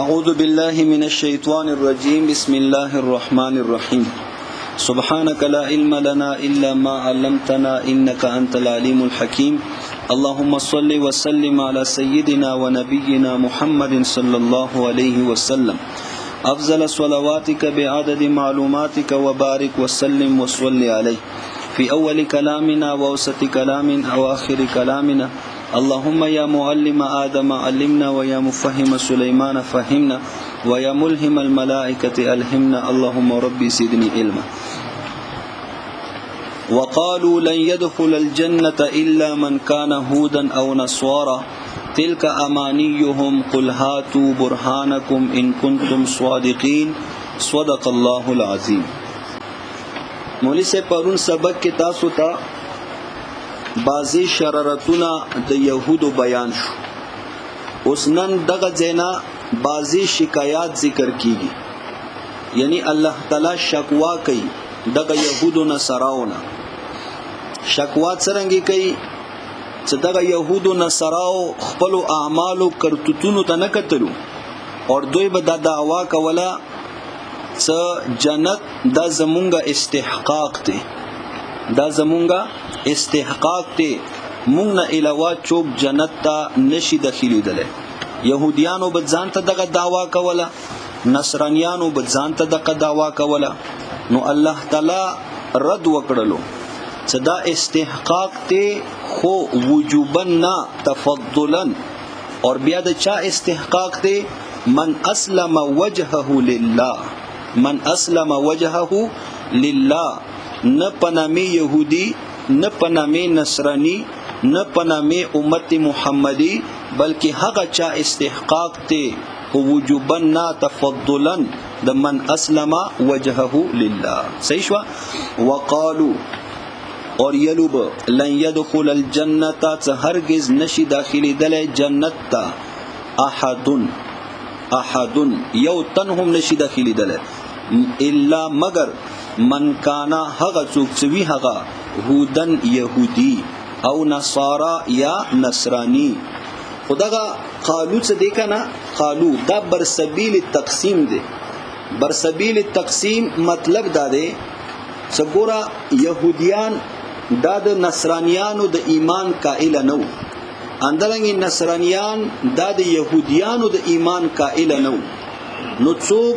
أعوذ بالله من الشيطان الرجيم بسم الله الرحمن الرحيم سبحانك لا علم لنا إلا ما علمتنا إنك أنت العليم الحكيم اللهم صل وسلم على سيدنا ونبينا محمد صلى الله عليه وسلم أفضل صلواتك بعدد معلوماتك وبارك وسلم وصل عليه في أول كلامنا ووسط كلامنا وآخر كلامنا اللهم يا معلم آدم علمنا ويا مفهم سليمان فهمنا ويا ملهم الملائكة ألهمنا اللهم ربي زدني علما وقالوا لن يدخل الجنة إلا من كان هودا أو نصارى تلك أمانيهم قل هاتوا برهانكم إن كنتم صادقين صدق الله العظيم. مولی سے پرون سبق کې تاسو ته بعضی شرارتونه د یهودو بیان شو. اوس نن دغه ځینا بعضی شکایات ذکر کیږي، یعنی الله تعالی شکوا کوي دغه یهودو نصاراونه. شکوا څنګه کوي چې دغه یهودو نصاراو خپل اعمالو کرتوتونو ته نه کتلو او دوی به دا دعوا کوله چې جنت دا زمونږه استحقاق دی، دا زمونږه استحقاق دی، مونږ نه علاوه څوک جنت ته نشي داخليدلی. يهوديانو به ځان ته دغه دعوا کوله، نصرانيانو به ځان ته دغه دعوا کوله. نو الله تعالی رد وکړلو چې دا استحقاق دی خو وجوبا نه تفضلا. اور بیا د چا استحقاق دی؟ من اسلم وجهه لله، من اسلم وجهه لله، نه پنامه يهودي نه پنامه نصراني نه پنامه امت محمدي، بلکې هغه چا استحقاق دی خو وجوبا نه تفضلا د من اسلم وجهه لله. صحیح شو. وقالو اور یلوب لن يدخل الجنه، هرگز نشي داخلي دله جنت ته احد یو تنهم نشي داخلي دله الا مگر من کانا هغه څوک چې وی هغه هودن يهودي او نصارا یا نصراني. خدغه قالو څه دی کنه؟ قالو دا بر سبیل التقسیم دی. بر سبیل التقسیم مطلب دا دی چې ګوره يهوديان دا د نصرانيانو د ایمان قائل نه وو، اندرنګ نصرانيان دا د يهوديانو د ایمان قائل نه وو. نو څوک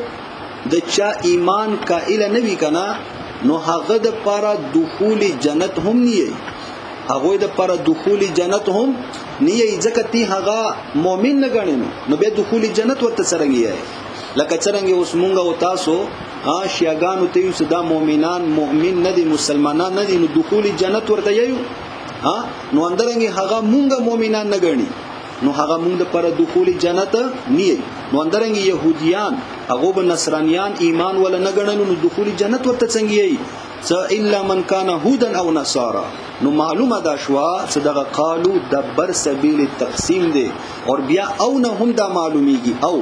د چا ایمان قائل نه وی کنه نو هغه د پاره دخول جنت هم نه، هغه د پاره دخول جنت هم نه ځکه تی هغه مؤمن نه غننو. نو به دخول جنت ورته څنګه یې لکه څنګه اوس مونږ او تاسو شیعاګانو ته یو صدا مؤمنان مؤمن نه دي مسلمانان نه دي، نو دخول جنت ورته یو نو اندرنګ هغه مونږ مؤمنان نه غني، نو هغه مونږ پر دخول جنت نه. نو اندرنګ يهوديان هغه به نصرانيان ایمان ولا نه غننو، نو دخول جنت ورته څنګه یي څ الا من کان هودا او نصارا. نو معلومه دا شوا چې دغه قالو د بر سبیل التقسیم دی. اور بیا او نه هم دا معلومیږي او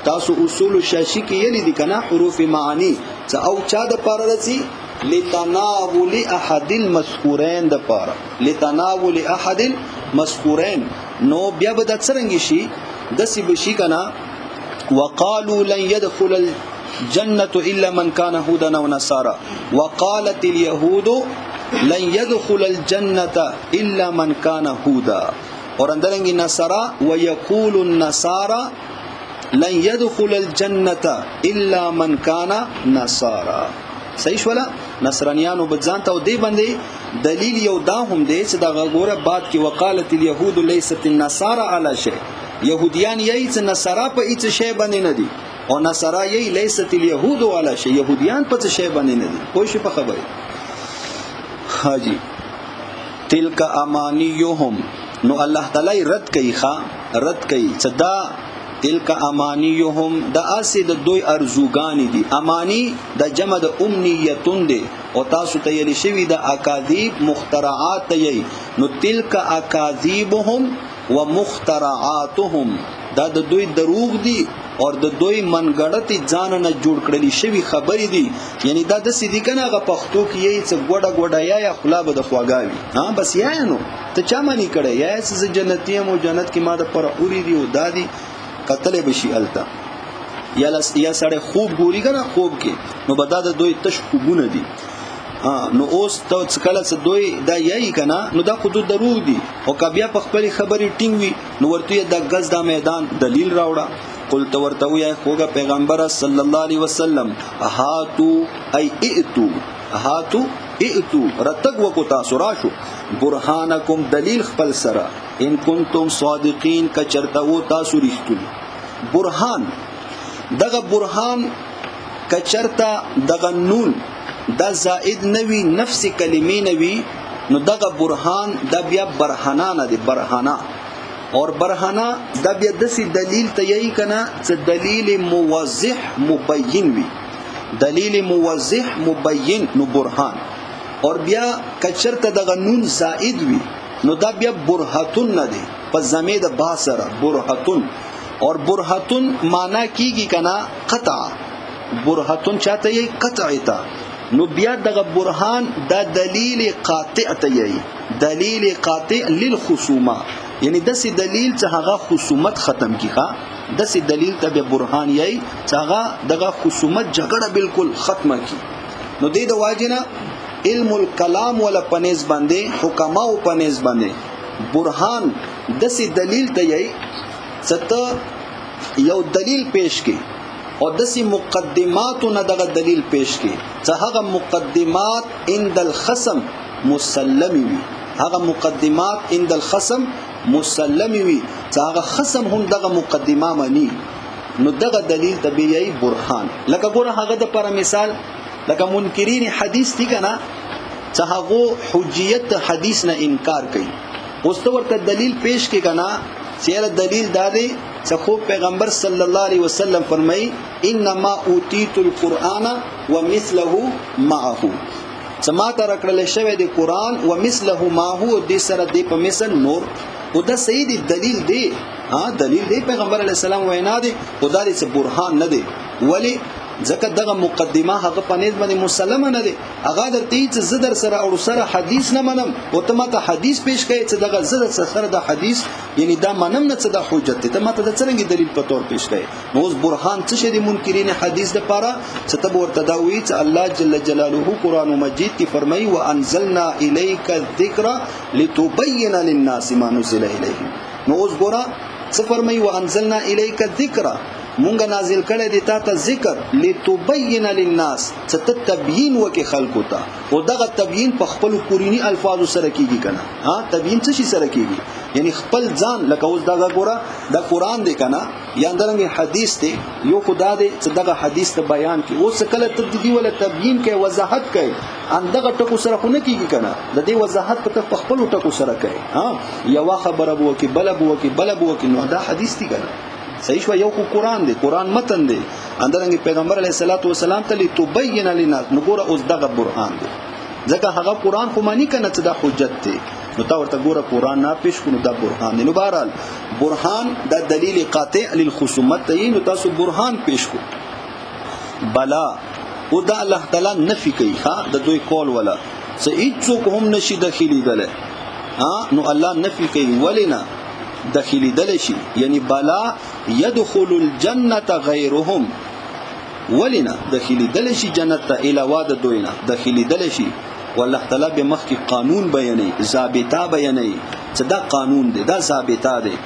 تاسو اصول شاشي کې یلی دي کنه حروف معانی څ او چا د پاره رسی لتناول احد المذکورین د پاره، لتناول احد المذکورین. نو بیا به د څنګه شي دسی بشي کنه وقالوا لن يدخل الجنة الا من كان هودا او نصارى وقالت اليهود لن يدخل الجنة الا من كان هودا. اور اندرنګ نصارى ويقول النصارى لن يدخل الجنة الا من كان نصارى. صحیح شولا. نصرانیانو بځانته او دی باندې دلیل یو دا هم دی چې دا غوړه بعد کې وقالت اليهود ليست النصارى على شيء، يهوديان یې چې نصارا په هیڅ شی باندې نه دي او نصارا یې ليست اليهود على شيء، يهوديان په څه شی باندې نه دي. کوئی شي په خبره حاجی تلک امانیهم. نو الله تعالی رد کوي رد کوي چې دا تلک امانیهم دا اسی د دوی ارزوګانی دي. امانی د جمع د امنیتون دي او تاسو ته یلی شوی د اکاذیب مخترعات یی. نو تلک اکاذیبهم ومخترعاتهم دا د دوی دروغ دي اور د دوی منګړتی ځان نه جوړ کړلی شوی خبرې دي. یعنی دا د سیدی کنه غ پښتو کې یی څه ګوډه یا خلاب د خواګاوی بس یا نو ته چا مانی کړه یا څه جنتی مو جنت کې ما د پر اوري دی او دادی قتل بشي التا. یا سړی خوب ګوري کنه خوب کې نو بدا د دوی تش خوبونه دي نو اوس ته کله څه دوی دا یی کنه نو دا خود دروغ دي او کبیا په خپل خبري ټینګ وي نو ورته د غز دا میدان دلیل راوړه قلت ورته وی خوګه پیغمبر صلی الله علیه وسلم هاتو ای ائتو رتق وکو تاسو راشو برهانکم دلیل خپل سره ان کنتم صادقین کچرته و تاسو رښتونی برهان دغه برهان کچرته دغه نون دا زائد نوی نفس کلمې نوی نو دغه برهان دا بیا برهانا نه دی برهانا اور برهانا دا بیا دسی دلیل ته یی کنه چې دلیل موضح مبین وی دلیل موضح مبین نو برهان اور بیا کچرته دغه نون زائد وی نو دا بیا برهتون نه دی په زمید با سره برهتون اور برهتون معنا کیږي کنه قطع برهتون چاته یی قطع تا نو بیا دغه برهان دا دلیل قاطع ته یی دلیل قاطع للخصومه یعنی دسی دلیل چې هغه خصومت ختم کیخه دسی دلیل ته به برهان یی چې هغه دغه خصومت جګړه بالکل ختمه کی نو دې د واجنه علم الکلام ولا پنيز باندې حکما او پنيز باندې برهان دسی دلیل ته یی چې یو دلیل پیش کی او دسی مقدمات نه دغه دلیل پیش کی چې هغه مقدمات عند الخصم مسلم وي هغه مقدمات عند الخصم مسلم وي چې هغه خصم هم دغه مقدمه مانی نو دغه دلیل طبيعي برهان لکه ګوره هغه د پر مثال لکه منکرین حدیث دي کنه چې هغه حجیت حدیث نه انکار کوي اوس ته ورته دلیل پیش کی کنه چیرې دلیل دادی چې خو پیغمبر صلی الله علیه وسلم فرمای انما اوتیت القرآن ومثله معه سما تر کړل شوی د قرآن ومثله معه د سره د په مثل نور او دا صحیح دی دلیل دی دلیل دی پیغمبر علیه السلام وینا دی خدا دې برهان نه دی ولی ځکه دغه مقدمه هغه پنځ باندې مسلمه نه دی هغه درته چې زدر سره او سره حدیث نه منم او ته ماته حدیث پیش کړي چې دغه زدر سره د حدیث یعنی دا منم نه چې د حجت ته ماته د څنګه دلیل په تور پیش کړي نو اوس برهان څه شي د منکرین حدیث د پاره چې ته ورته دا وی چې الله جل جلاله قرآن مجید کې فرمایي وانزلنا الیک الذکر لتبین للناس ما نزل الیهم نو اوس ګوره څه فرمایي وانزلنا الیک الذکر مونږه نازل کړی دی تا ته ذکر لتبین للناس ست تبیین وکي خلقو ته او دغه تبیین په خپل کورینی الفاظ سره کیږي کنه تبیین څه شي سره کیږي یعنی خپل ځان لکه اوس دغه ګوره د قران دی کنه یا اندرنګ حدیث دی یو خدا دی چې دغه حدیث ته بیان کی اوس کله تبدیلی ولا تبیین کوي وضاحت کوي اندغه ټکو سره خو نه کیږي کنه د دې وضاحت په خپل ټکو سره کوي یو خبره بو کی بل بو کی نو دا حدیث دی کنه صحیح شو یو قرآن دی قرآن متن دی اندرنګ پیغمبر علیه الصلاۃ والسلام ته لتبین للناس نو ګوره اوس دغه برهان دی ځکه هغه قرآن خو مانی کنه چې دا حجت دی نو تا ورته ګوره قرآن نه پیش کړو دا برهان دی نو بهرحال برهان دا دلیل قاطع للخصومت دی نو تاسو برهان پیش کو بلا او دا الله تعالی نفي کوي د دوی کول ولا څه هیڅوک هم نشي داخلي دله نو الله نفي کوي ولنا داخلي دل شي یعنی بلا يدخل الجنه غيرهم ولنا داخلي دل شي جنت ته علاوه د دوینا داخلي دل شي والله تعالی به مخ کی قانون بیانې ضابطه بیانې چې دا قانون دی دا ضابطه دی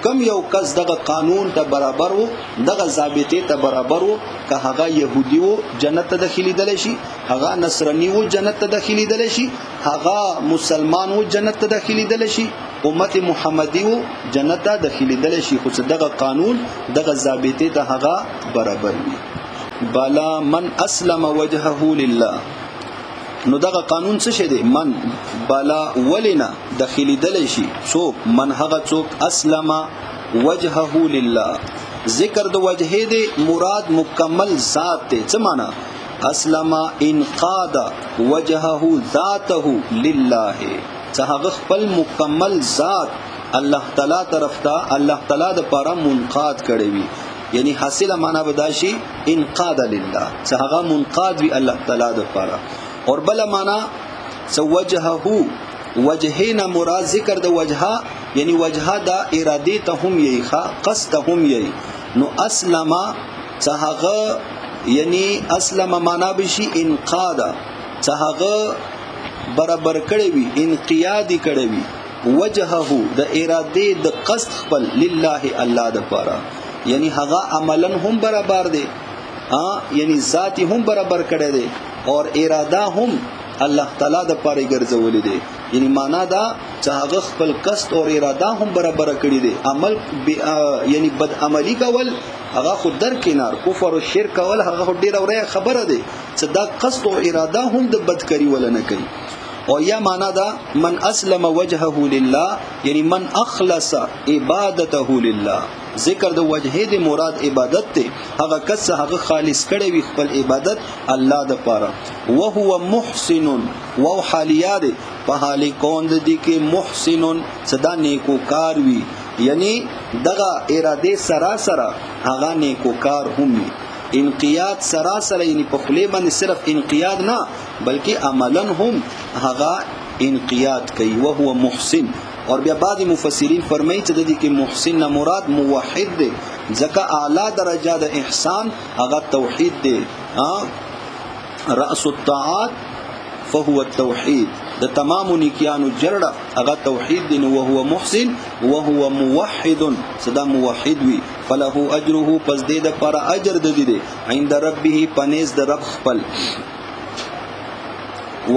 کم یو کس دغه قانون ته برابر وو دغه ضابطه ته برابر وو که هغه يهودي وو جنت ته داخلي دل شي هغه نصراني وو جنت ته داخلي دل شي هغه مسلمان وو جنت ته داخلي دل شي امت محمدی وو جنت ته داخلي دل شي خو دغه قانون دغه ضابطه ته هغه برابر وي بلا من اسلم وجهه لله نو دغه قانون څه شه دی من بلا ولنا داخلي دل شي څوک من هغه څوک اسلم وجهه لله ذکر د وجهه دی مراد مکمل ذات ته څه معنا اسلم انقاد وجهه ذاته لله څه هغه خپل مکمل ذات الله تعالی طرف ته الله تعالی د پاره منقاد کړي وي یعنی حاصله معنا بداشي انقاد لله څه هغه منقاد وي الله تعالی د پاره اور بل معنا سوجهه وجهنا مراد ذکر د وجها یعنی وجها د اراده ته هم یی ښه قصد هم یی نو اسلم څهغه یعنی اسلم معنا بشي انقاد څهغه برابر کړی وي انقیاد کړی وي وجهه د اراده د قصد خپل لله الله د پاره یعنی هغه عملا هم برابر دی یعنی ذاتی هم برابر کړی دی اور اراده هم الله تعالی د پاره ګرځولې دی یعنی معنا دا چې هغه خپل قصد او اراده هم برابر کړی دی عمل یعنی بد عملی کول هغه خود در کنار کفر او شرک کول هغه ډیره وړه خبره دی چې دا قصد او اراده هم د بدکاری ول نه کوي او یا معنا دا من اسلم وجهه لله یعنی من اخلص عبادته لله ذکر د وجهه د مراد عبادت ته هغه کس هغه خالص کړي وي خپل عبادت الله د پاره او هو محسن او حالیات په حال کون د دې کې محسن صدا نیکوکار وي یعنی دغه اراده سراسر هغه نیکوکار هم وي انقیاد سراسر یعنی په خلی باندې صرف انقیاد نه بلکې عملا هم هغه انقیاد کوي او هو محسن اور بیا بعض مفسرین فرمایي چې د دې کې محسن نه مراد موحد دی ځکه اعلی درجه د احسان هغه توحید دی رأس الطاعات فهو التوحید د تمام نیکیانو جړه هغه توحید دی او هو محسن او هو موحد صدا موحد وی فله اجره پس دې د پر اجر د دې عند ربه پنيز د رب خپل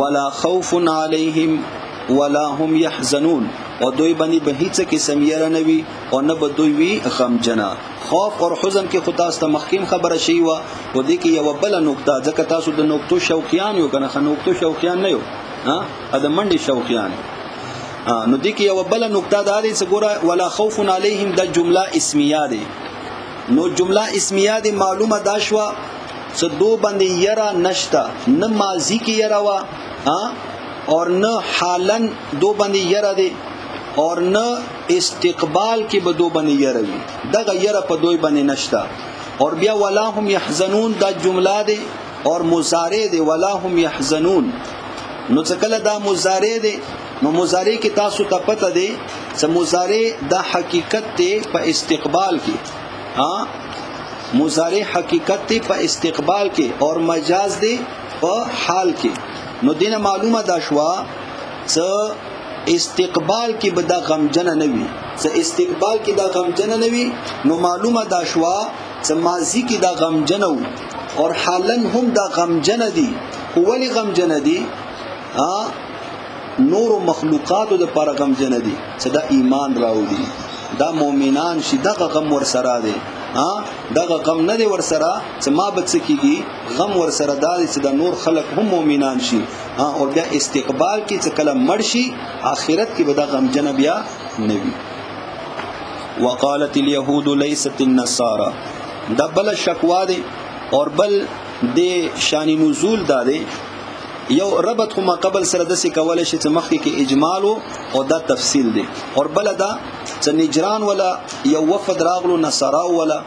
ولا خوف عليهم ولا هم يحزنون او دوی باندې به هیڅ قسم یره نه وي او نه به دوی وي غمجنا خوف او حزن کې خدا است مخکیم خبره شي وا و دې کې یو بل نقطه ځکه تاسو د نقطو شوقیان یو کنه نقطو شوقیان نه یو ا د منډي شوقیان نو دې کې یو بل نقطه دا دی چې ګوره ولا خوف عليهم د جمله اسمیه دی نو جمله اسمیه دی معلومه دا شو چې دو باندې یره نشتا نه ماضی کې یره وا اور نه حالن دو باندې یره دی اور نه استقبال کې به دو باندې یره وي دغه یره په دوی باندې نشتا اور بیا ولا هم يحزنون دا جمله دی اور مضارع دی ولا هم يحزنون نو څکله دا مضارع دی نو مضارع کې تاسو ته پته دی چې مضارع دا حقیقت دی په استقبال کې مضارع حقیقت دی په استقبال کې اور مجاز دی په حال کې نو دینه معلومه دا شوا چې استقبال کې به دا غمجن نه وي چې استقبال کې دا غمجن نه وي نو معلومه دا شوا چې ماضی کې دا غمجن او اور حالن هم دا غمجن دي ولی غمجن دي نور مخلوقات د پر غمجن دي چې دا ایمان راوړي دا مؤمنان شي دا غم ور سره دي دغه غم نه دی ور سره چې ما بچ کیږي غم ور سره دالي چې د نور خلق هم مؤمنان شي او بیا استقبال کې چې کله مرشي آخرت کې به دا غم جن بیا نوي وقالت اليهود ليست النصارى دا بل شکوا دی اور بل د شان نزول دا دی یو ربط خو ما قبل سره د څه کول شي چې مخکې کې اجمال او دا تفصیل دی اور بل دا چې نجران ولا یو وفد راغلو نصارا ولا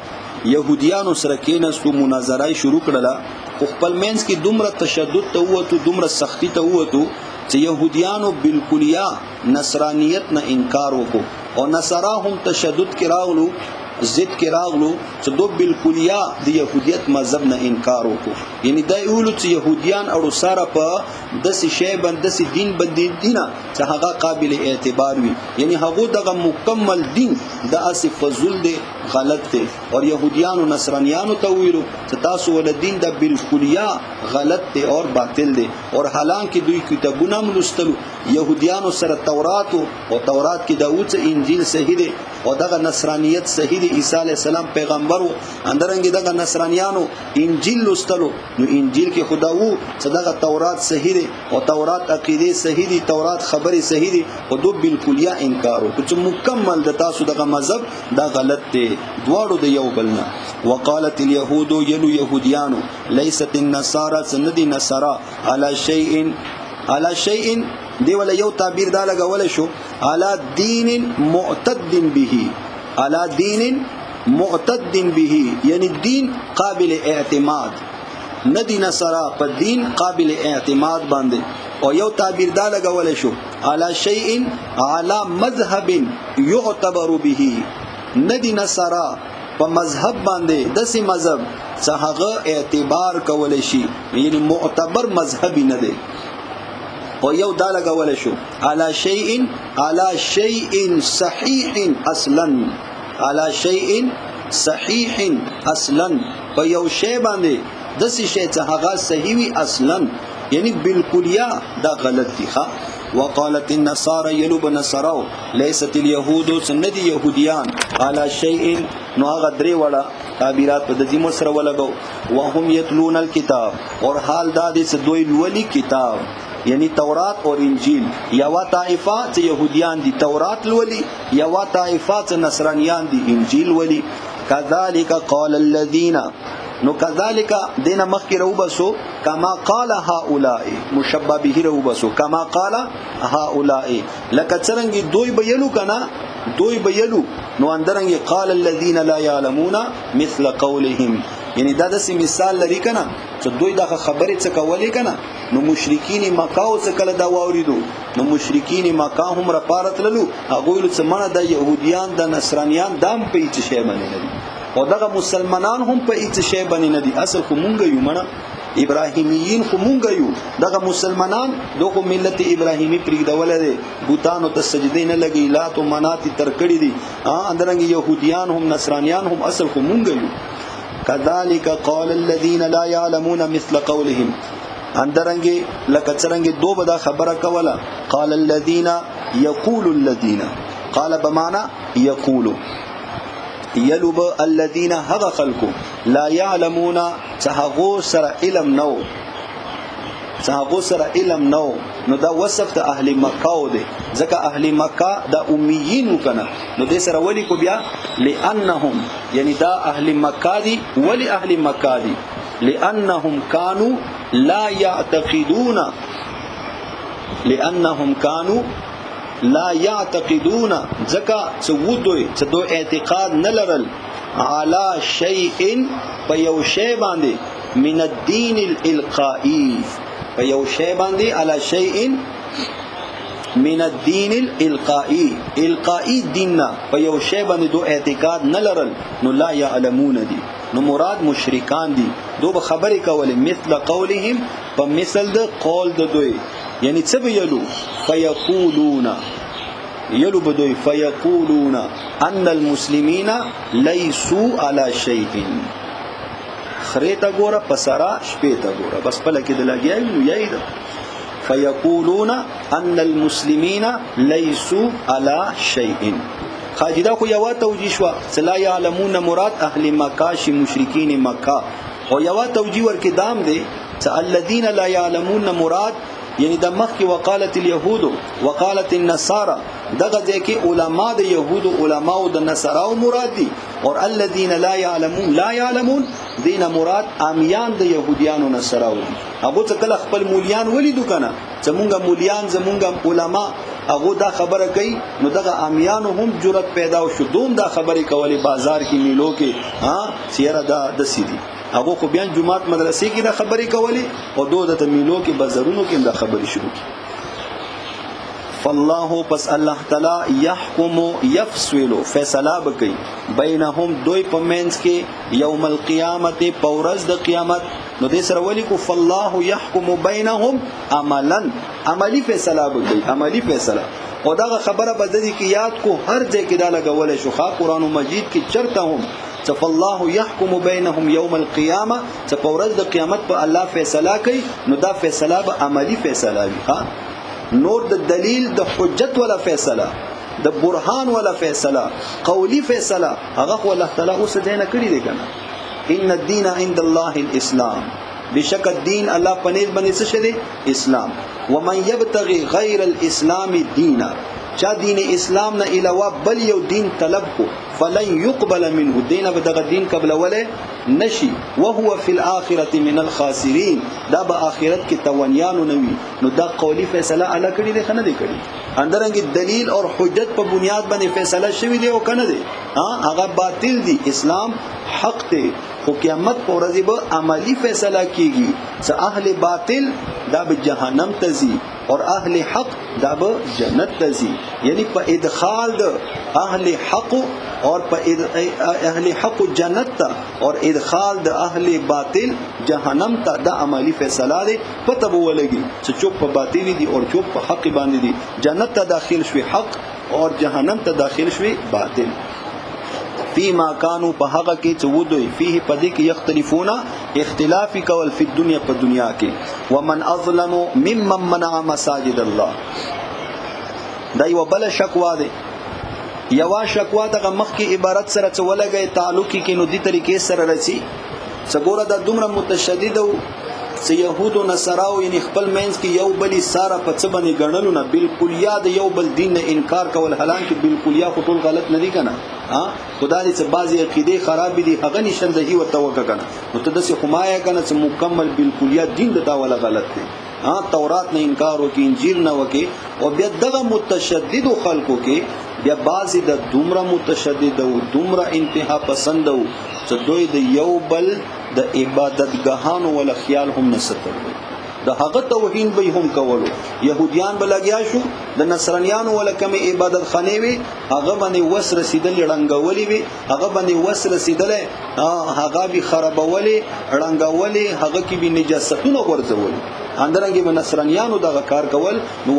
يهوديانو سره کېنستو مناظره شروع کړله خو خپل مینس کې دومره تشدد ته وته دومره سختی ته وته چې يهوديانو بالکلیا نصرانیت نه انکار وکړو او نصارا هم تشدد کې راغلو ضد کې راغلو چې دو بالکلیا د يهودیت مذهب نه انکار وکړو یعنی دا یولو چې يهوديان اړو سره په د شی باندې د دین باندې دینه چې هغه قابل اعتبار وي یعنی هغه دغه مکمل دین د اسی فضل دی غلط دی اور يهوديان او نصرانيانو ته ویلو چې تاسو ول دین د بالکلیا غلط دی اور باطل دی اور حالانکه دوی کتابونه ملستلو يهوديانو سره تورات او تورات کې داوود انجیل صحیح دی او دغه نصرانیت صحیح دی عیسی علی السلام پیغمبر اندرنګ دغه نصرانیانو انجیل لستلو نو انجیل کې خدا وو چې دغه تورات صحیح دی او تورات عقیده صحیح دی تورات خبره صحیح دی او دو بالکلیا انکار وکړو چې مکمل د تاسو دغه مذهب دا غلط دی دواړو د یو بلنا وقالت اليهود يهوديانو ليست النصارى سندي نصارى على شيء دی ولا یو تعبیر دا لګول شو على دین معتد به على دین معتد به یعنی دین قابل اعتماد ندی نصارا په دین قابل اعتماد باندې او یو تعبیر دا لګول شو على شيء على مذهب يعتبر به ندی نصارا په مذهب باندې داسې مذهب چې هغه اعتبار کول شي یعنی معتبر مذهب نه دی او یو دا لګول شو علی شیء صحیح اصلا علی شیء صحیح اصلا په یو شی باندې داسې شی چې هغه صحیح وي اصلا یعنی بالکلیه دا غلط دی ښا وقالت النصارى يلوب نصارو ليست اليهود سند يهوديان على شيء نو هغه درې وړه تعبیرات په دځمو سره ولګو وهم يتلون الكتاب اور حال دا دي چې دوی لولي کتاب یعنی تورات اور انجیل یوا طائفه چې يهوديان دي تورات لولي یوا طائفه چې نصرانيان دي انجیل ولي كذلك قال الذين نو کذالک دینه مخکی رو بسو کما قال هؤلاء مشبہ به رو بسو کما قال هؤلاء لکه څنګه دوی بیلو کنا دوی بیلو نو اندرنګ قال الذين لا يعلمون مثل قولهم یعنی دا د مثال لري کنا چې دوی دا خبره څه کولې کنا نو مشرکین مکه او څه کله دا واوریدو نو مشرکین مکه هم را پارت للو هغه ول څه منه د يهوديان د نصرانيان دام په هیڅ شی باندې نه او دغه مسلمانان هم په هیڅ شی باندې نه دي اصل خو مونږ یو مړه ابراهیمیین خو مونږ یو دغه مسلمانان دغه ملت ابراهیمی پرېږدول دي بوتانو ته سجدې نه لګي لات او منات تر کړی دي اندرنګ يهوديان هم نصرانيان هم اصل خو مونږ یو كذلك قال الذين لا يعلمون مثل قولهم اندرنګ لکه څنګه دوه دا خبره کوله قال الذين يقول الذين قال بمعنى يقول یلوب الذين هغه خلقو لا يعلمون څهغو سره علم نو نو دا وصف ته اهل مکه و دي ځکه اهل مکه دا امیین وکنه نو دې سره ولی کو بیا لانهم یعنی دا اهل مکه دي ولی اهل مکه دي لانهم كانوا لا يعتقدون لا يعتقدون ځکه چې ودوی چې دو اعتقاد نه لرل على شيء په یو شی باندې من الدين الالقائي په یو شی باندې على شيء من الدين الالقائي دیننا په یو شی باندې دو اعتقاد نه لرل نو لا يعلمون دي نو مراد مشرکان دي دو به خبرې کولې مثل قولهم په مثل د قول د دوی یعنی څه ویلو فیقولون ان المسلمین لیسوا علی شیء خریته ګوره پسرا شپېته ګوره بس په لکه د لګیای نو یید فیقولون ان المسلمین لیسوا علی شیء خاجدا خو یو توجیه شو لا یعلمون مراد اهل مکه شي مشرکین مکه او یو توجیه ورکې دام دی چې الذين لا يعلمون مراد یعنی د مخ کې وقالت اليهود وقالت النصارى دغه ځکه علما د يهود علما او د نصارا مراد دي او الذين لا يعلمون دین مراد امیان د يهوديان او نصارا دي هغه څه کله خپل مولیان ولیدو کنه زمونږ مولیان زمونږ علما هغه دا خبره کوي نو دغه امیان هم جرأت پیدا شو دوم دا خبره کوي بازار کې میلو کې سیره دا د سیدی هغه خو بیان جمعات مدرسې کې دا خبرې کولې او دوه د تمیلو کې بازارونو کې دا خبرې شروع فالله پس الله تعالی يحكم يفصل فیصله وکي بینهم دوی په منځ کې یوم القیامت پورز د قیامت نو دې سره ولي کو فالله يحكم بینهم عملی فیصله وکي عملی فیصله او دا خبره بددي کې یاد کو هر ځای کې دا لګول شو قرآن مجید کې چرته هم فالله يحكم بينهم يوم القيامه فورز د قیامت په الله فیصله کوي نو دا فیصله به عملی فیصله وي نور د دلیل د حجت ولا فیصله د برهان ولا فیصله قولی فیصله هغه الله تعالی اوس دینه کړی دی کنه ان الدين عند الله الاسلام بشک الدين الله پنځ باندې څه شری اسلام ومن يبتغي غير الاسلام دينا چا دین اسلام نه علاوه بل یو دین طلب کو فلن يقبل منه دین بدغه دین قبل وله نشي وهو في الاخره من الخاسرين دا به اخرت کې توانیانو نوي نو دا قولی فیصله اله کړی دی کنه دی کړی اندرنګ دلیل او حجت په بنیاد باندې فیصله شوی دی او کنه دی هغه باطل دی اسلام حق دی خو قیامت پر ورځ به عملی فیصله کیږي چې اهل باطل دا به جهنم ته ځي اور اهل حق دا به جنت ته ځي یعنی په ادخال د اهل حق اور اهل حق جنت تا اور ادخال د اهل باطل جهنم تا دا عملی فیصله دی. پته به ولګي چې چوک په باطل دي او چوک په حق باندې دي. جنت ته داخل شوي حق اور جهنم ته داخل شوي باطل. فيما كانوا په هغه کې چې ودوي فيه پدې کې یختلفون اختلاف کول په دنیا په دنیا کې. ومن اظلم ممن منع مساجد الله. دا یو بل شکوا دی. یوا شکوا دغه مخ کې عبارت سره څه ولګي تعلق کې نو دې طریقې سره رسی څګوره د دومره متشدد او چې يهود او نصاراو یې خپل مینس کې یو بلی ساره په څه باندې ګڼلو نه بالکل یاد یو بل دین نه انکار کول حالانکه بالکل یا ټول غلط نه دي کنه. خدای دې چې بعضی عقیده خراب دي هغه نشندهي ورته وکړه نو ته دسه حمایه کنه چې مکمل بالکل یا دین د تا ولا غلط دي. تورات نه انکار وکي انجیل نه وکي او بیا دغه متشدد خلکو کې بیا بعضی د دومره متشدد او دومره انتها پسند او چې دوی د یو بل د عبادت ګاهانو ول خیال هم نستل د هغه توهین به هم کولو. يهوديان بلګیا شو د نصرانيانو ول کوم عبادت خانه وي هغه باندې وس رسیدل رنگولي وي هغه باندې وس رسیدل هغه به خرابولي رنگولي هغه کې به نجاستونه ورځول اندرنګي به نصرانيانو دغه کار کول. نو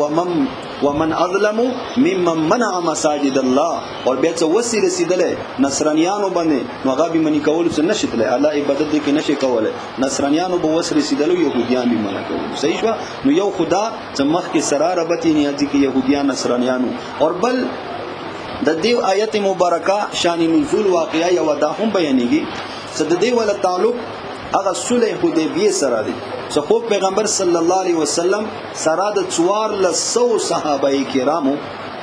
ومن اظلم ممن منع مساجد الله اور بیا څه وس رسیدل نصرانيانو باندې نو هغه به منی کول څه نشیدل الله عبادت دې کې نشي کوله. نصرانيانو به وس رسیدل يهوديان به منع کول. صحیح شو. نو یو خدا چې مخ کې سراره بتی نه دي کې يهوديان نصرانيانو اور بل د دې آیت مبارکه شان نزول واقعیا یو دا هم بیانېږي چې د دې ول تعلق هغه صلح حدیبیه سره دی. خو پیغمبر صلی الله علیه وسلم سره د 400 صحابه کرامو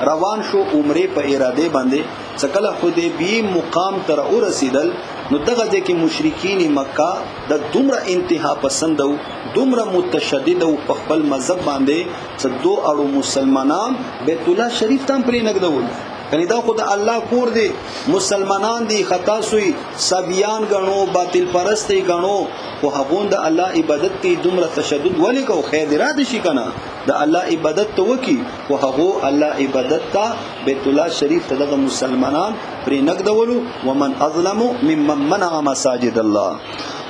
روان شو عمره په اراده باندې څکله حدیبیه مقام تر ورسیدل نو دغه ځکه مشرکین مکه د دومره انتها پسند او دومره متشدد او په خپل مذهب باندې چې دوه اړو مسلمانان بیت الله شریف ته پرې نګدول کني دا خود الله کور دی مسلمانان دی خطا سوی سبیان غنو باطل پرستی غنو او هغون د الله عبادت تی دومره تشدد ولی کو خیر را دي شي کنه د الله عبادت تو کی او هغه الله عبادت تا بیت الله شریف ته د مسلمانان پرې نګدولو. ومن اظلم ممن منع مساجد الله.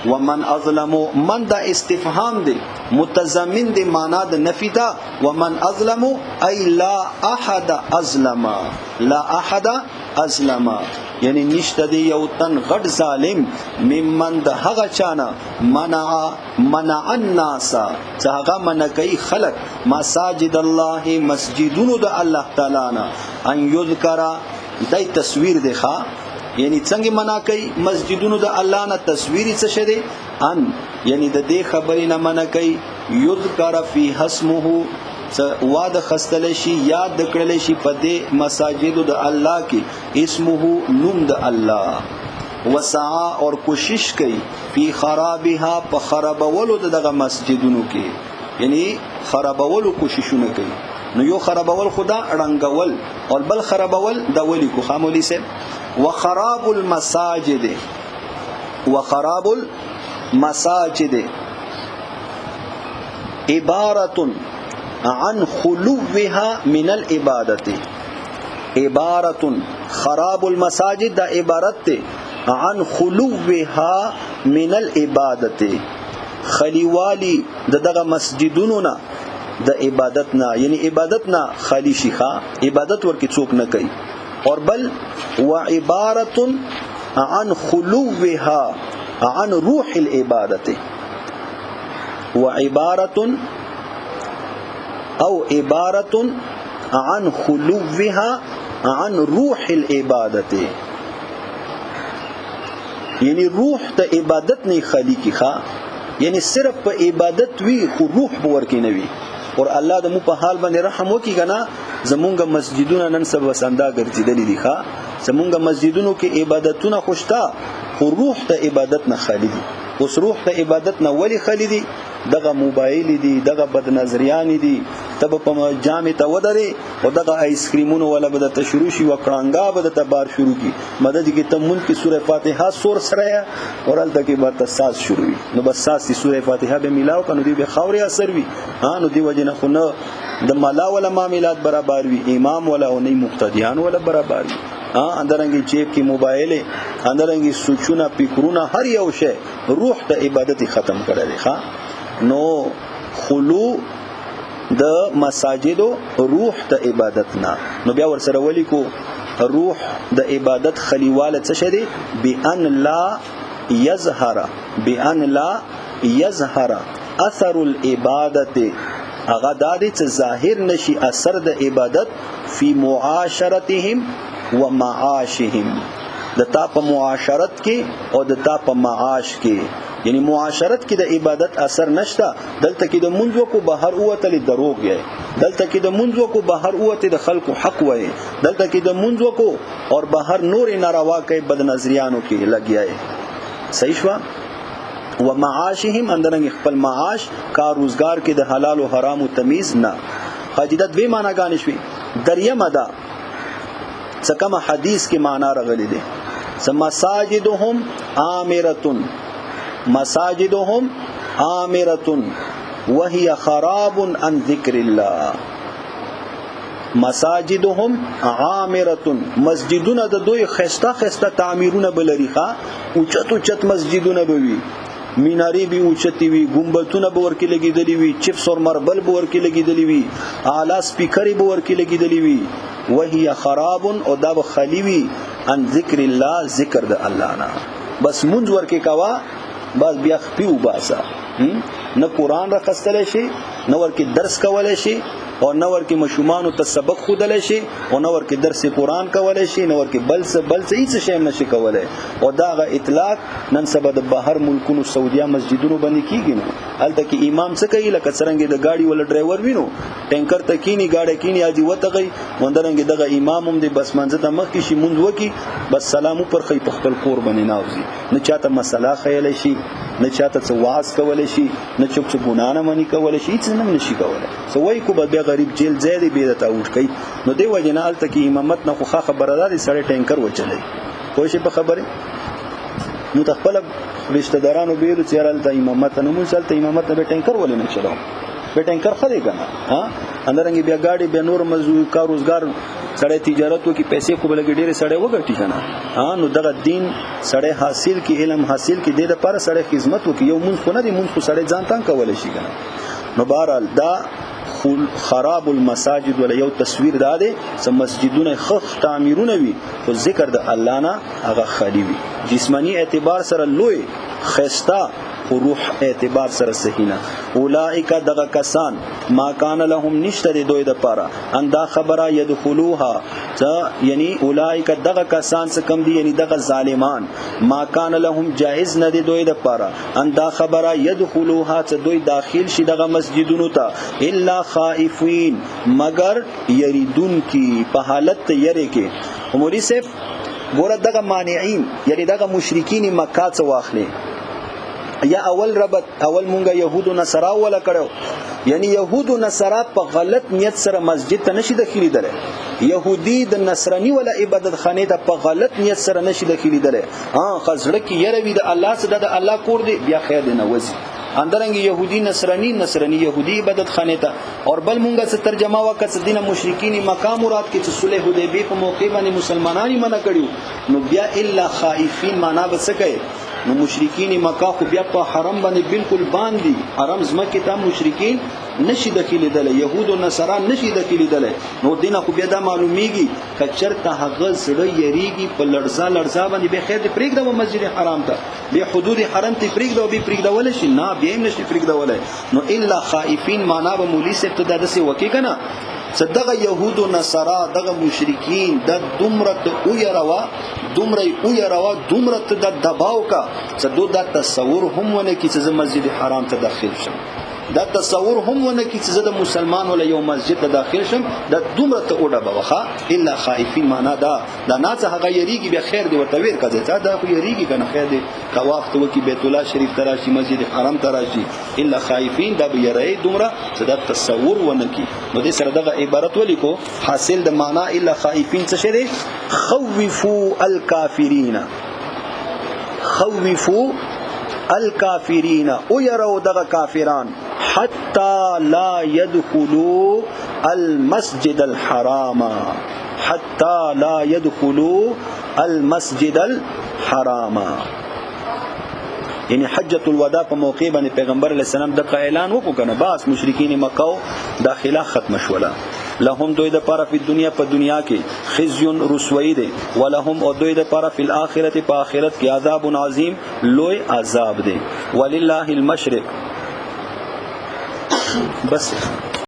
ومن اظلم من دا استفهام دی متضمن دی معنا د نفی دا. ومن اظلم ای لا احد اظلم لا احد اظلم یعنی نشته دی یو تن غټ ظالم ممن د هغه چانه منع الناس چې هغه منکای خلق مساجد الله مسجدونو د الله تعالی نه ان یذکر دای تصویر دی ښا یعنی څنګه منا کوي مسجدونو د الله نه تصویری څه شه دي ان یعنی د دې خبرې نه منا کوي یذکر فی اسمه واده خستل شي یاد کړل شي په دې مساجدو د الله کې اسمه نوم د الله وسعا اور کوشش کوي فی خرابها په خرابولو دغه مسجدونو کې یعنی خرابولو کوششونه کوي. نو یو خرابول خدا رنگول اور بل خرابول د ولی کو خامولی سے وخراب المساجد عبارة عن خلوها من العبادت. عبارة خراب المساجد دا عبارت عن خلوها من العبادت خلیوالی دغه مسجدونو نه د عبادت نه یعنی عبادت نه خالی شيخه عبادت ورکی څوک نه کوي. اور بل وعبارة عن خلوها عن روح العبادت وعبارة او عبارة عن خلوها عن روح العبادت یعنی روح ته عبادت نه خالی کیخه یعنی صرف په عبادت وی خو روح ورکی نه وی. اور الله د مو په حال باندې رحم وکي کنه زمونږ مسجدونه نن سبا وسندا ګرځیدلې دي ښا زمونږ مسجدونو کې عبادتونه خوشتا خو روح ته عبادت نه خالی دي. اوس روح ته عبادت نه ولی خالی دي دغه موبایل دي دغه بد نظریان دي تب په جامع ته ودرې او دغه آیس کریمونو ولا بد ته شروع شي وکړنګا بد ته بار شروع کی مدد کی تمون کی سوره فاتحه سور سره اورل تکي به تاساس شروع نو بس ساس سوره فاتحه به ملاو کنو دی به خوري اثر وي نو دی وجنه خو نه د مالا ولا معاملات برابر وي امام ولا او نه مقتدیان ولا برابر وي. اندرنګي جیب کې موبایل اندرنګي سوچونه فکرونه هر یو شی روح د عبادت ختم کړل ښا نو خلو د مساجد روح د عبادت نه نو بیا ور سره ولي کو روح د عبادت خلیواله څه شه دي بان لا یظهر اثر العبادت هغه د دې چې ظاهر نشي اثر د عبادت فی معاشرتهم و معاشهم د تا په معاشرت کې او د تا په معاش کې یعنی معاشرت کې د عبادت اثر نشته دلته کې د منځو کو بهر اوته دروغ یې دلته کې د منځو کو بهر اوته د خلکو حق وای دلته کې د منځو کو اور بهر نور ناروا کوي بد نظریانو کې لګیای صحیح شو و معاشهم اندرنګ خپل معاش کار روزگار کې د حلال او حرام او تمیز نه حجدت وی معنا غانې شوي دریمه ده څکه حدیث کې معنا راغلي دي مساجدهم آمرة وهي خراب عن ذکر الله مساجدهم عامرة مسجدونه د دوی خسته تعمیرونه بلریخه اوچت مسجدونه بوي میناری به اوچتی وی ګمبتونه به ورکی لګیدلی وی چپس اور مربل به ورکی لګیدلی وی اعلی سپیکری به ورکی لګیدلی وی وهي خراب او دا به خلیوی ان ذکر الله ذکر د الله نه بس مونږ ورکی کوا بس بیا خپیو باسا نه قران را خستل شي نه ورکی درس کولای شي او نه ورکی مشومان ته سبق خودل شي او نه ورکی درس قران کولای شي نه ورکی بل څه هیڅ شی نشي کولای او داغه اطلاق نن سبا د بهر ملکونو سعودیا مسجدونو باندې کیږي نو الته کې امام څه کوي لکه څنګه د گاډي ول ډرایور وینو ټینکر ته کینی گاډي کینی اجي وتغي وندرنګ دغه امام هم د بس منځ ته مخ کې شي مونږ وکی بس سلامو پر خې په خپل کور باندې ناوځي نه چاته مسله خیال شي نه چاته څه واعظ کول شي نه چوک څه ګنا نه منی کول شي هیڅ نه نشي کولای سو وای کو به غریب جیل زیاده بیرته اوټ کوي نو دی وجنه الته کې امامت نه خو خبرداري سره ټینکر وچلای خو شي په خبره نو تخپل رشتہ دارانو بیرو چیرالته امامت نه مو چلته امامت نه ټینکر ولې نه چلاو به ټینکر خدای کنه ها اندرنګ بیا گاډي به نور مزدور کار روزګار سړی تجارت وکي پیسې کو بلګ ډېر سړی وګټي کنه ها نو دغه دین سړی حاصل کی علم حاصل کی د لپاره سړی خدمت وکي یو مونږ خو نه دی مونږ خو سړی ځان تان کول شي کنه نو بهرحال دا خراب المساجد ولا یو تصویر داده سم مسجدونه خخ تعمیرونه وي خو ذکر د الله نه هغه خالی وي جسمانی اعتبار سره لوی خستا روح اعتبار سره صحیح نه اولئک دغه کسان ما کان لهم نشته دوی د پاره اندا خبره يدخلوها یعنی اولئک دغه کسان څخه کم دي یعنی دغه ظالمان ما کان لهم جائز نه دي دوی د پاره اندا خبره يدخلوها چې دوی داخل شي دغه مسجدونو ته الا خائفین مگر یریدون کی په حالت یری کې عمرې صاحب ګوره دغه مانعين یعنی دغه مشرکین مکه څخه واخلي یا اول مونږه يهودو نصارا ولا کړو یعنی يهودو نصارا په غلط نیت سره مسجد ته نشي داخلي دله يهودي د نصراني ولا عبادت خانه ته په غلط نیت سره نشي داخلي دله خزړه کې يروي د الله سره د الله کور دی بیا خیر دی نه وځي اندرنګ يهودي نصراني يهودي عبادت خانه ته اور بل مونږه څه ترجمه وکړه دینه مشرکین مقام مراد کې چې صلح حدیبیه په موقع باندې مسلمانانی منع کړیو نو بیا الا خائفین معنا وسکه نو مشرکین مکه خو بیا په حرم باندې بالکل باندې حرم زمکه ته مشرکین نشي داخلي دله يهود او نصارا نشي داخلي دله نو دینه خو بیا دا معلومیږي کچرته هغه سره یریږي په لړزا باندې به خیر دې پرېږده مسجد حرام ته به حدود حرم ته پرېږده او به پرېږده ول شي نه به هم نشي پرېږده ول نو الا خائفین معنا به مولوی سے ابتدا د څه وکی کنه صدقه يهود او نصارا دغه مشرکین د دومره او يروا دومره د دباو کا صدو د تصور هم ونه کی چې مسجد حرام ته داخل شم دا تصور هم ونه کی چې د مسلمان ولا یو مسجد ته داخل شم د دومره ته اوډه بوخه الا خائفین معنا دا ناڅه هغه یریږي به خیر دی ورته ویر کړه دا خو یریږي کنه خیر دی طواف ته وکي بیت الله شریف تراشی مسجد حرام تراشی الا خائفین دا به یری دومره چې د تصور ونه کی نو دې سره دغه عبارت ولیکو حاصل د معنا الا خائفین څه شری خوفوا الکافرین او يروا دغه کافران حتى لا يدخلوا المسجد الحرام حتى لا يدخلوا المسجد الحرام. یعنی حجۃ الوداع په موقع باندې پیغمبر علیه السلام د اعلان وکړ کنه باس مشرکین مکه داخله ختم شوله. لهم دوی د پاره په دنیا کې خزي رسوایی دی، ولهم او دوی د پاره په آخرت په آخرت کې عذاب عظیم لوی عذاب دی. ولله المشرق. بس